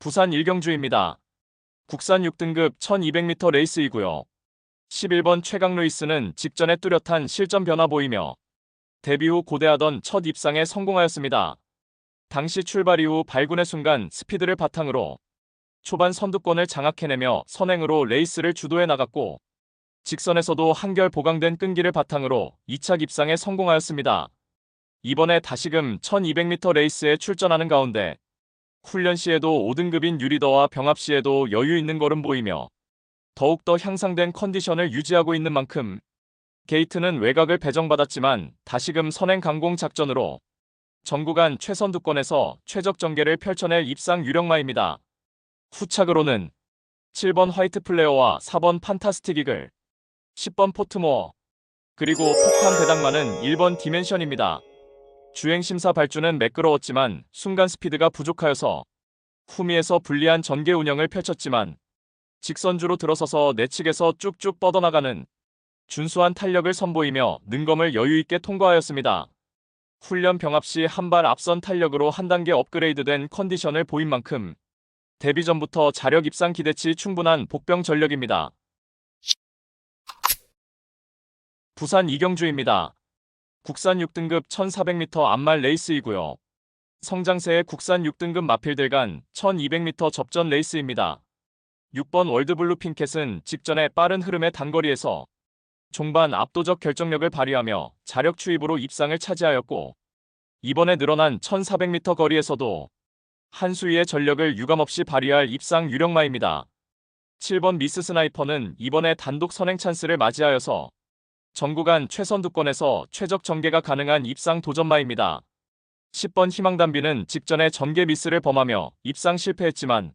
부산 일경주입니다. 국산 6등급 1200m 레이스이고요. 11번 최강 루이스는 직전에 뚜렷한 실전 변화 보이며 데뷔 후 고대하던 첫 입상에 성공하였습니다. 당시 출발 이후 발군의 순간 스피드를 바탕으로 초반 선두권을 장악해내며 선행으로 레이스를 주도해 나갔고 직선에서도 한결 보강된 끈기를 바탕으로 2차 입상에 성공하였습니다. 이번에 다시금 1200m 레이스에 출전하는 가운데 훈련 시에도 5등급인 유리더와 병합 시에도 여유 있는 걸음 보이며 더욱더 향상된 컨디션을 유지하고 있는 만큼 게이트는 외곽을 배정받았지만 다시금 선행 강공 작전으로 전구간 최선두권에서 최적 전개를 펼쳐낼 입상 유력마입니다. 후착으로는 7번 화이트 플레어와 4번 판타스틱 이글, 10번 포트모어, 그리고 폭탄 배당마는 1번 디멘션입니다. 주행심사 발주는 매끄러웠지만 순간 스피드가 부족하여서 후미에서 불리한 전개 운영을 펼쳤지만 직선주로 들어서서 내측에서 쭉쭉 뻗어나가는 준수한 탄력을 선보이며 능검을 여유있게 통과하였습니다. 훈련 병합 시 한 발 앞선 탄력으로 한 단계 업그레이드된 컨디션을 보인 만큼 데뷔 전부터 자력 입상 기대치 충분한 복병 전력입니다. 부산 이경주입니다. 국산 6등급 1400m 암말 레이스이고요. 성장세의 국산 6등급 마필들 간 1200m 접전 레이스입니다. 6번 월드블루 핑켓은 직전에 빠른 흐름의 단거리에서 종반 압도적 결정력을 발휘하며 자력 추입으로 입상을 차지하였고 이번에 늘어난 1400m 거리에서도 한 수위의 전력을 유감없이 발휘할 입상 유력마입니다. 7번 미스 스나이퍼는 이번에 단독 선행 찬스를 맞이하여서 전구간 최선두권에서 최적 전개가 가능한 입상 도전마입니다. 10번 희망담비는 직전에 전개 미스를 범하며 입상 실패했지만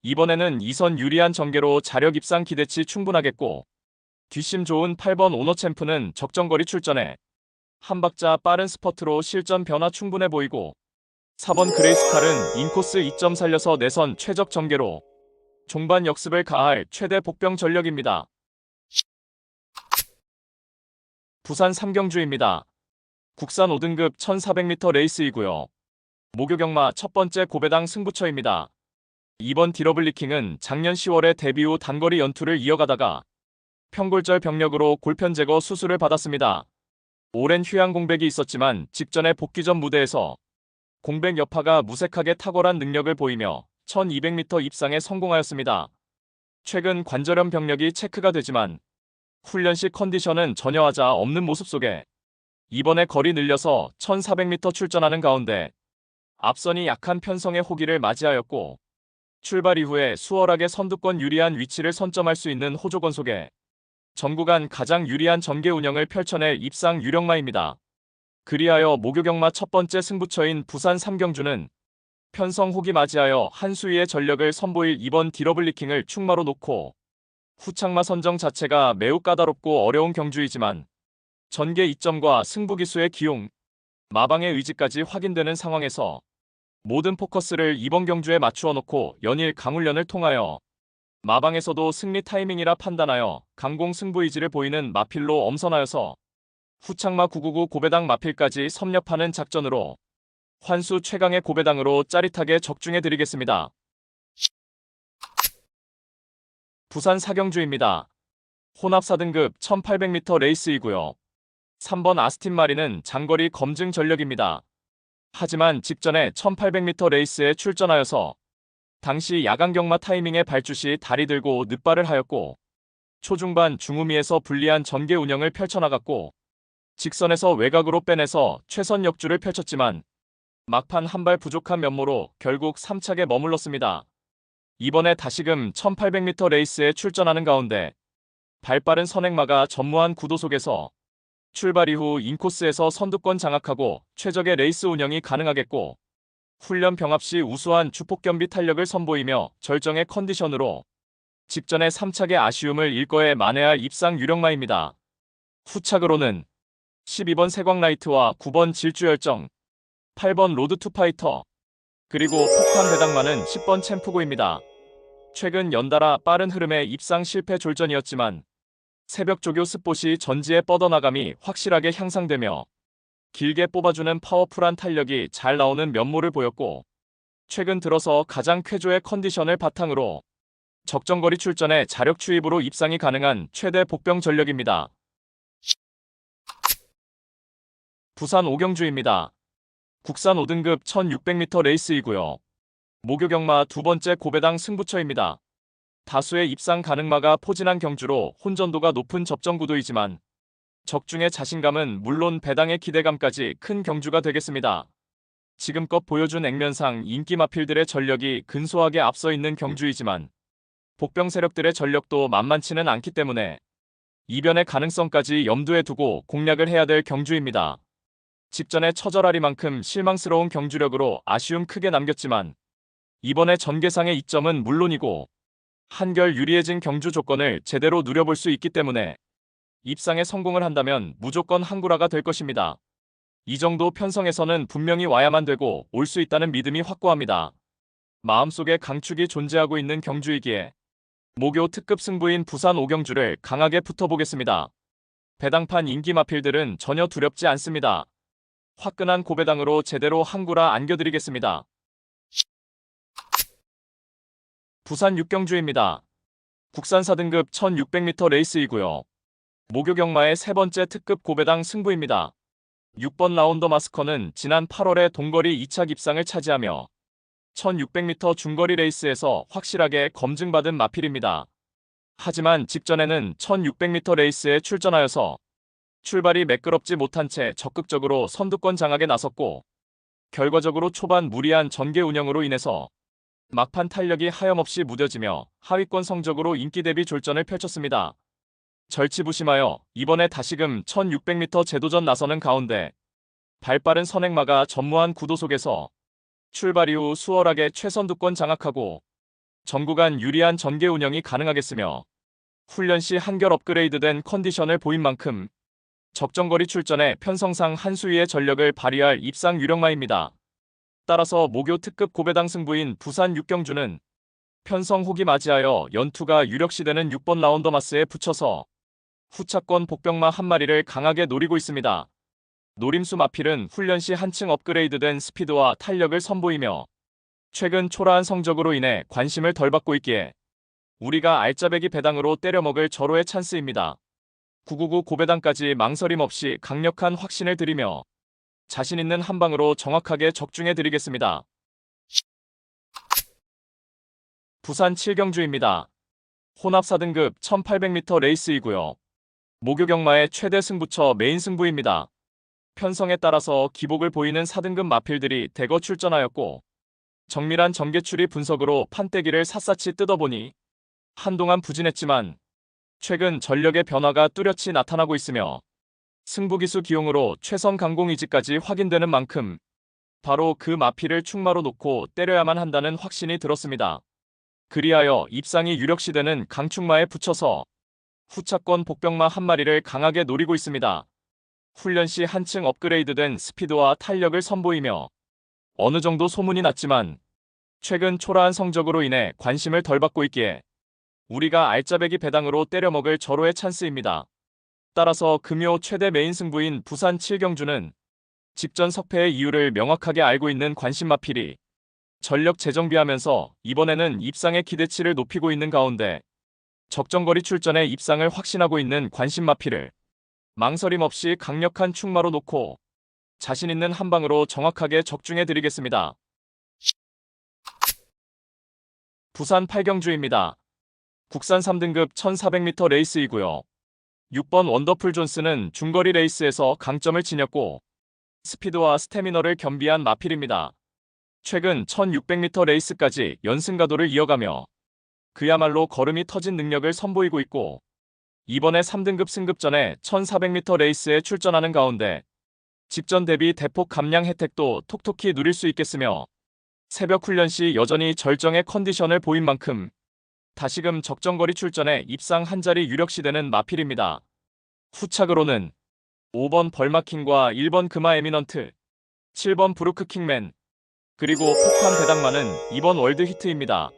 이번에는 2선 유리한 전개로 자력 입상 기대치 충분하겠고 뒷심 좋은 8번 오너챔프는 적정거리 출전해 한 박자 빠른 스퍼트로 실전 변화 충분해 보이고 4번 그레이스칼은 인코스 2점 살려서 내선 최적 전개로 종반 역습을 가할 최대 복병 전력입니다. 부산 삼경주입니다. 국산 5등급 1400m 레이스이고요. 목요경마 첫 번째 고배당 승부처입니다. 이번 디러블리킹은 작년 10월에 데뷔 후 단거리 연투를 이어가다가 평골절 병력으로 골편 제거 수술을 받았습니다. 오랜 휴양 공백이 있었지만 직전에 복귀 전 무대에서 공백 여파가 무색하게 탁월한 능력을 보이며 1200m 입상에 성공하였습니다. 최근 관절염 병력이 체크가 되지만 훈련 시 컨디션은 전혀 하자 없는 모습 속에 이번에 거리 늘려서 1400m 출전하는 가운데 앞선이 약한 편성의 호기를 맞이하였고 출발 이후에 수월하게 선두권 유리한 위치를 선점할 수 있는 호조건 속에 전구간 가장 유리한 전개 운영을 펼쳐낼 입상 유력마입니다. 그리하여 목요경마 첫 번째 승부처인 부산 삼경주는 편성 호기 맞이하여 한 수위의 전력을 선보일 이번 디러블리킹을 충마로 놓고 후착마 선정 자체가 매우 까다롭고 어려운 경주이지만 전개 이점과 승부기수의 기용, 마방의 의지까지 확인되는 상황에서 모든 포커스를 이번 경주에 맞추어 놓고 연일 강훈련을 통하여 마방에서도 승리 타이밍이라 판단하여 강공 승부 의지를 보이는 마필로 엄선하여서 후착마 999 고배당 마필까지 섭렵하는 작전으로 환수 최강의 고배당으로 짜릿하게 적중해드리겠습니다. 부산 사경주입니다. 혼합 4등급 1800m 레이스이고요. 3번 아스틴 마린은 장거리 검증 전력입니다. 하지만 직전에 1800m 레이스에 출전하여서 당시 야간 경마 타이밍에 발주 시 다리 들고 늑발을 하였고 초중반 중후미에서 불리한 전개 운영을 펼쳐나갔고 직선에서 외곽으로 빼내서 최선 역주를 펼쳤지만 막판 한 발 부족한 면모로 결국 3착에 머물렀습니다. 이번에 다시금 1800m 레이스에 출전하는 가운데 발빠른 선행마가 전무한 구도 속에서 출발 이후 인코스에서 선두권 장악하고 최적의 레이스 운영이 가능하겠고 훈련 병합 시 우수한 주폭 겸비 탄력을 선보이며 절정의 컨디션으로 직전의 3착의 아쉬움을 일거에 만회할 입상 유력마입니다. 후착으로는 12번 세광라이트와 9번 질주열정, 8번 로드 투 파이터, 그리고 폭탄 배당마는 10번 챔프고입니다. 최근 연달아 빠른 흐름의 입상 실패 졸전이었지만 새벽 조교 스폿이 전지에 뻗어나감이 확실하게 향상되며 길게 뽑아주는 파워풀한 탄력이 잘 나오는 면모를 보였고 최근 들어서 가장 쾌조의 컨디션을 바탕으로 적정거리 출전에 자력 추입으로 입상이 가능한 최대 복병 전력입니다. 부산 오경주입니다. 국산 5등급 1600m 레이스이고요. 목요경마 두 번째 고배당 승부처입니다. 다수의 입상 가능마가 포진한 경주로 혼전도가 높은 접전구도이지만 적중의 자신감은 물론 배당의 기대감까지 큰 경주가 되겠습니다. 지금껏 보여준 액면상 인기 마필들의 전력이 근소하게 앞서 있는 경주이지만 복병 세력들의 전력도 만만치는 않기 때문에 이변의 가능성까지 염두에 두고 공략을 해야 될 경주입니다. 직전에 처절하리만큼 실망스러운 경주력으로 아쉬움 크게 남겼지만 이번에 전개상의 이점은 물론이고 한결 유리해진 경주 조건을 제대로 누려볼 수 있기 때문에 입상에 성공을 한다면 무조건 한구라가 될 것입니다. 이 정도 편성에서는 분명히 와야만 되고 올 수 있다는 믿음이 확고합니다. 마음속에 강축이 존재하고 있는 경주이기에 목요 특급 승부인 부산 오경주를 강하게 붙어보겠습니다. 배당판 인기 마필들은 전혀 두렵지 않습니다. 화끈한 고배당으로 제대로 한구라 안겨드리겠습니다. 부산 육경주입니다. 국산 4등급 1600m 레이스이고요. 목요경마의 세 번째 특급 고배당 승부입니다. 6번 라운더 마스커는 지난 8월에 동거리 2차 입상을 차지하며 1600m 중거리 레이스에서 확실하게 검증받은 마필입니다. 하지만 직전에는 1600m 레이스에 출전하여서 출발이 매끄럽지 못한 채 적극적으로 선두권 장악에 나섰고 결과적으로 초반 무리한 전개 운영으로 인해서 막판 탄력이 하염없이 무뎌지며 하위권 성적으로 인기 대비 졸전을 펼쳤습니다. 절치부심하여 이번에 다시금 1600m 재도전 나서는 가운데 발빠른 선행마가 전무한 구도 속에서 출발 이후 수월하게 최선두권 장악하고 전구간 유리한 전개 운영이 가능하겠으며 훈련 시 한결 업그레이드된 컨디션을 보인 만큼 적정거리 출전에 편성상 한 수위의 전력을 발휘할 입상 유력마입니다. 따라서 목요 특급 고배당 승부인 부산 육경주는 편성 호기 맞이하여 연투가 유력시되는 6번 라운더 마스에 붙여서 후차권 복병마 한 마리를 강하게 노리고 있습니다. 노림수 마필은 훈련 시 한층 업그레이드된 스피드와 탄력을 선보이며 최근 초라한 성적으로 인해 관심을 덜 받고 있기에 우리가 알짜배기 배당으로 때려먹을 절호의 찬스입니다. 999 고배당까지 망설임 없이 강력한 확신을 드리며 자신 있는 한방으로 정확하게 적중해 드리겠습니다. 부산 7경주입니다. 혼합 4등급 1800m 레이스이고요. 목요경마의 최대 승부처 메인 승부입니다. 편성에 따라서 기복을 보이는 4등급 마필들이 대거 출전하였고 정밀한 전개추리 분석으로 판때기를 샅샅이 뜯어보니 한동안 부진했지만 최근 전력의 변화가 뚜렷이 나타나고 있으며 승부기수 기용으로 최선 강공 의지까지 확인되는 만큼 바로 그 마필을 충마로 놓고 때려야만 한다는 확신이 들었습니다. 그리하여 입상이 유력시되는 강충마에 붙여서 후차권 복병마 한 마리를 강하게 노리고 있습니다. 훈련 시 한층 업그레이드된 스피드와 탄력을 선보이며 어느 정도 소문이 났지만 최근 초라한 성적으로 인해 관심을 덜 받고 있기에 우리가 알짜배기 배당으로 때려먹을 절호의 찬스입니다. 따라서 금요 최대 메인 승부인 부산 7경주는 직전 석패의 이유를 명확하게 알고 있는 관심마필이 전력 재정비하면서 이번에는 입상의 기대치를 높이고 있는 가운데 적정거리 출전에 입상을 확신하고 있는 관심마필을 망설임 없이 강력한 충마로 놓고 자신 있는 한방으로 정확하게 적중해 드리겠습니다. 부산 8경주입니다. 국산 3등급 1400m 레이스이고요. 6번 원더풀 존스는 중거리 레이스에서 강점을 지녔고 스피드와 스태미너를 겸비한 마필입니다. 최근 1600m 레이스까지 연승가도를 이어가며 그야말로 걸음이 터진 능력을 선보이고 있고 이번에 3등급 승급전에 1400m 레이스에 출전하는 가운데 직전 대비 대폭 감량 혜택도 톡톡히 누릴 수 있겠으며 새벽 훈련 시 여전히 절정의 컨디션을 보인 만큼 다시금 적정거리 출전에 입상 한 자리 유력시되는 마필입니다. 후착으로는 5번 벌마킹과 1번 금화 에미넌트, 7번 브루크 킹맨, 그리고 폭탄 배당마는 이번 월드 히트입니다.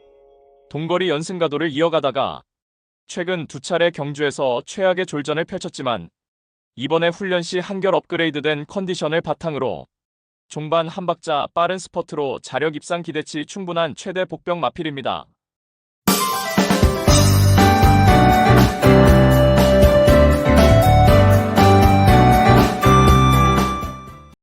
동거리 연승가도를 이어가다가 최근 두 차례 경주에서 최악의 졸전을 펼쳤지만 이번에 훈련 시 한결 업그레이드된 컨디션을 바탕으로 종반 한 박자 빠른 스퍼트로 자력 입상 기대치 충분한 최대 복병 마필입니다.